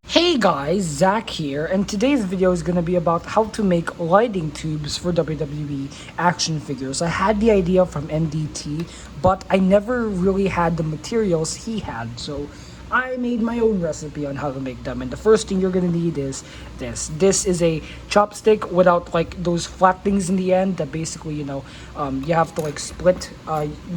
Hey guys, Zach here, and today's video is gonna be about how to make lighting tubes for WWE action figures. I had the idea from MDT, but I never really had the materials he had, so I made my own recipe on how to make them. And the first thing you're gonna need is this. This is a chopstick without like those flat things in the end that basically, you have to like split.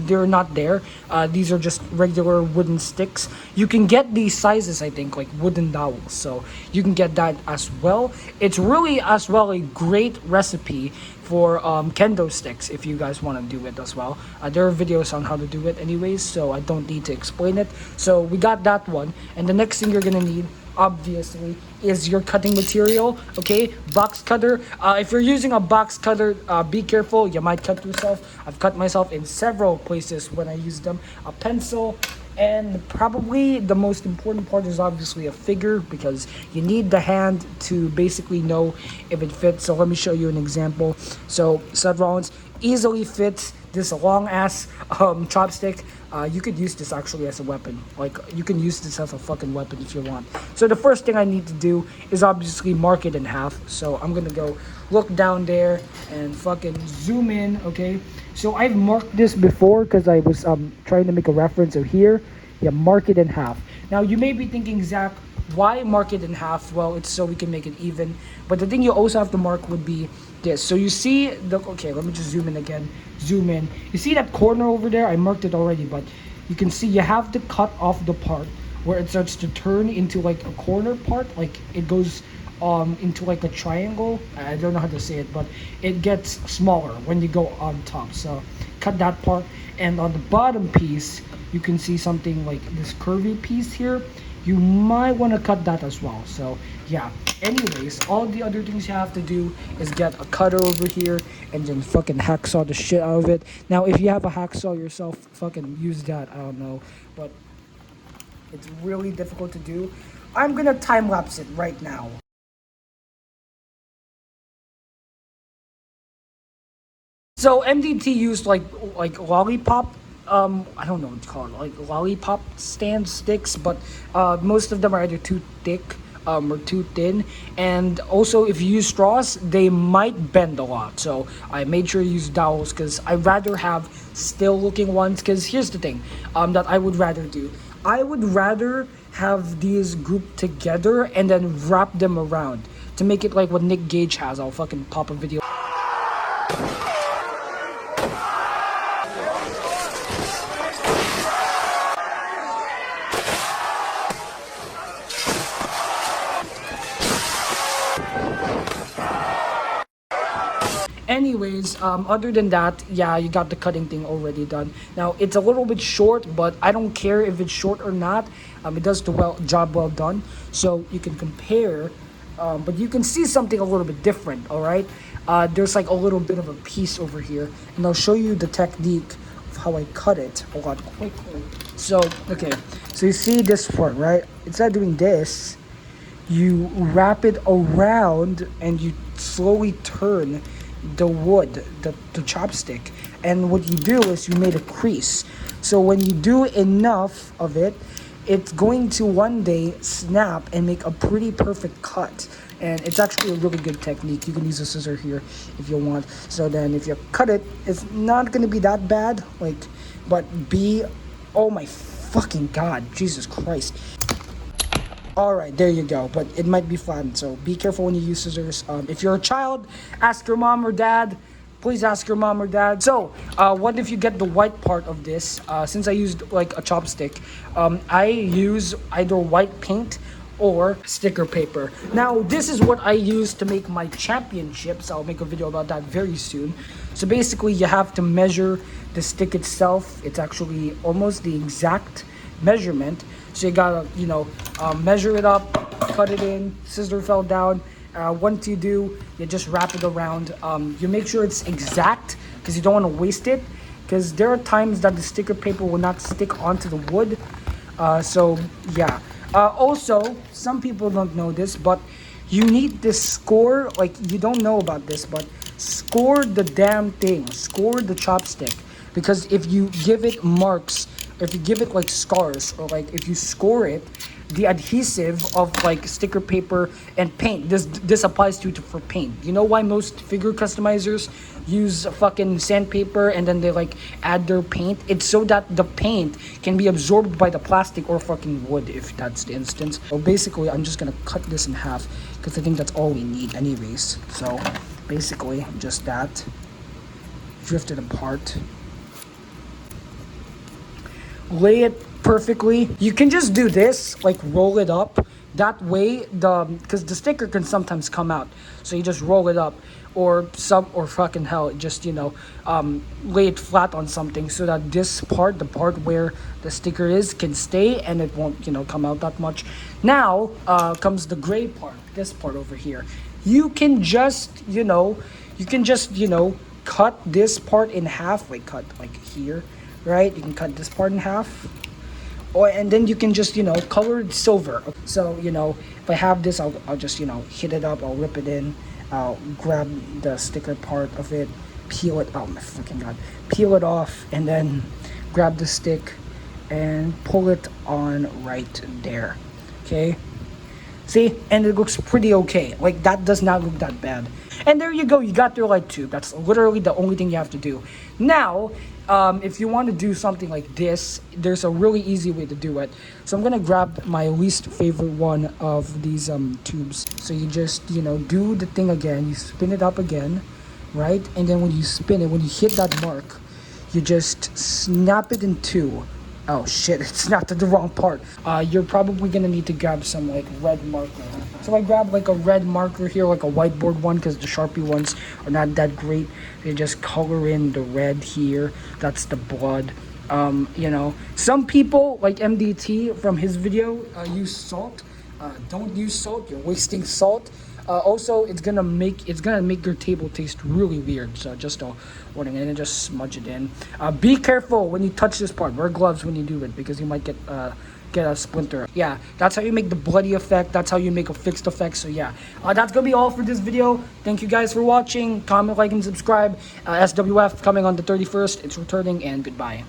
They're not there. These are just regular wooden sticks. You can get these sizes, I think, like wooden dowels. So you can get that as well. It's really as well a great recipe for kendo sticks if you guys want to do it as well. There are videos on how to do it anyways, so I don't need to explain it. So we got that one, and the next thing you're gonna need obviously is your cutting material. Okay, box cutter. If you're using a box cutter, be careful, you might cut yourself. I've cut myself in several places when I use them. A pencil, and probably the most important part is obviously a figure, because you need the hand to basically know if it fits. So let me show you an example. So Seth Rollins easily fits this long ass chopstick. You could use this actually as a weapon. Like, you can use this as a fucking weapon if you want. So the first thing I need to do is obviously mark it in half. So I'm gonna go look down there and fucking zoom in. Okay, so I've marked this before because I was trying to make a reference of here. Yeah, mark it in half. Now you may be thinking, Zach, why mark it in half? Well, it's so we can make it even. But the thing you also have to mark would be this. So you see the, okay, let me just zoom in again. Zoom in. You see that corner over there? I marked it already, but you can see you have to cut off the part where it starts to turn into like a corner part. Like it goes into like a triangle. I don't know how to say it, but it gets smaller when you go on top. So cut that part. And on the bottom piece, you can see something like this curvy piece here. You might want to cut that as well. So yeah, anyways, all the other things you have to do is get a cutter over here and then fucking hacksaw the shit out of it. Now if you have a hacksaw yourself, fucking use that. I don't know, but it's really difficult to do. I'm gonna time lapse it right now. So MDT used like lollipop, I don't know what it's called, like lollipop stand sticks, but most of them are either too thick or too thin. And also if you use straws, they might bend a lot. So I made sure to use dowels because I'd rather have still looking ones. Because here's the thing that I would rather do. I would rather have these grouped together and then wrap them around to make it like what Nick Gage has. I'll fucking pop a video. Anyways, other than that, yeah, you got the cutting thing already done. Now, it's a little bit short, but I don't care if it's short or not. It does the job well done. So you can compare, but you can see something a little bit different, all right? There's like a little bit of a piece over here, and I'll show you the technique of how I cut it a lot quickly. So, okay, so you see this part, right? Instead of doing this, you wrap it around and you slowly turn the wood, the chopstick, and what you do is you made a crease. So when you do enough of it, it's going to one day snap and make a pretty perfect cut. And it's actually a really good technique. You can use a scissor here if you want. So then if you cut it, it's not gonna be that bad, like, but oh my fucking god, Jesus Christ. Alright, there you go, but it might be flattened, so be careful when you use scissors. If you're a child, ask your mom or dad. Please ask your mom or dad. So, what if you get the white part of this? Since I used like a chopstick, I use either white paint or sticker paper. Now, this is what I use to make my championships. I'll make a video about that very soon. So basically, you have to measure the stick itself. It's actually almost the exact measurement. So you gotta, measure it up, cut it in, scissor fell down. Once you do, you just wrap it around. You make sure it's exact because you don't want to waste it, because there are times that the sticker paper will not stick onto the wood. So yeah. Also, some people don't know this, but you need to score, like, you don't know about this, but score the damn thing. Score the chopstick. because if you give it marks, if you give it like scars, or like if you score it, the adhesive of like sticker paper and paint, this applies to for paint. You know why most figure customizers use fucking sandpaper and then they like add their paint? It's so that the paint can be absorbed by the plastic or fucking wood, if that's the instance. So basically I'm just gonna cut this in half because I think that's all we need anyways. So basically just that, drift it apart, lay it perfectly. You can just do this, like roll it up. That way, because the sticker can sometimes come out, so you just roll it up, or fucking hell, just lay it flat on something so that this part, the part where the sticker is, can stay and it won't come out that much. Now comes the gray part, this part over here. You can just cut this part in half, like cut like here, right? You can cut this part in half. And then you can just color it silver. So if I have this, I'll just hit it up, I'll rip it in, I'll grab the sticker part of it, peel it, oh my freaking god, peel it off, and then grab the stick and pull it on right there. Okay, see, and it looks pretty okay. Like, that does not look that bad. And there you go, you got your light tube. That's literally the only thing you have to do. Now, if you want to do something like this, there's a really easy way to do it. So I'm gonna grab my least favorite one of these tubes. So you just do the thing again, you spin it up again, right? And then when you spin it, when you hit that mark, you just snap it in two. Oh shit, it snapped at the wrong part. You're probably gonna need to grab some like red marker. So I grabbed like a red marker here, like a whiteboard one, because the Sharpie ones are not that great. You just color in the red here. That's the blood. Some people, like MDT from his video, use salt. Don't use salt, you're wasting salt. Also, it's gonna make your table taste really weird. So just a warning, and then just smudge it in. Be careful when you touch this part. Wear gloves when you do it, because you might get a splinter. Yeah, that's how you make the bloody effect. That's how you make a fixed effect. So yeah, that's gonna be all for this video. Thank you guys for watching. Comment, like, and subscribe. SWF coming on the 31st. It's returning, and goodbye.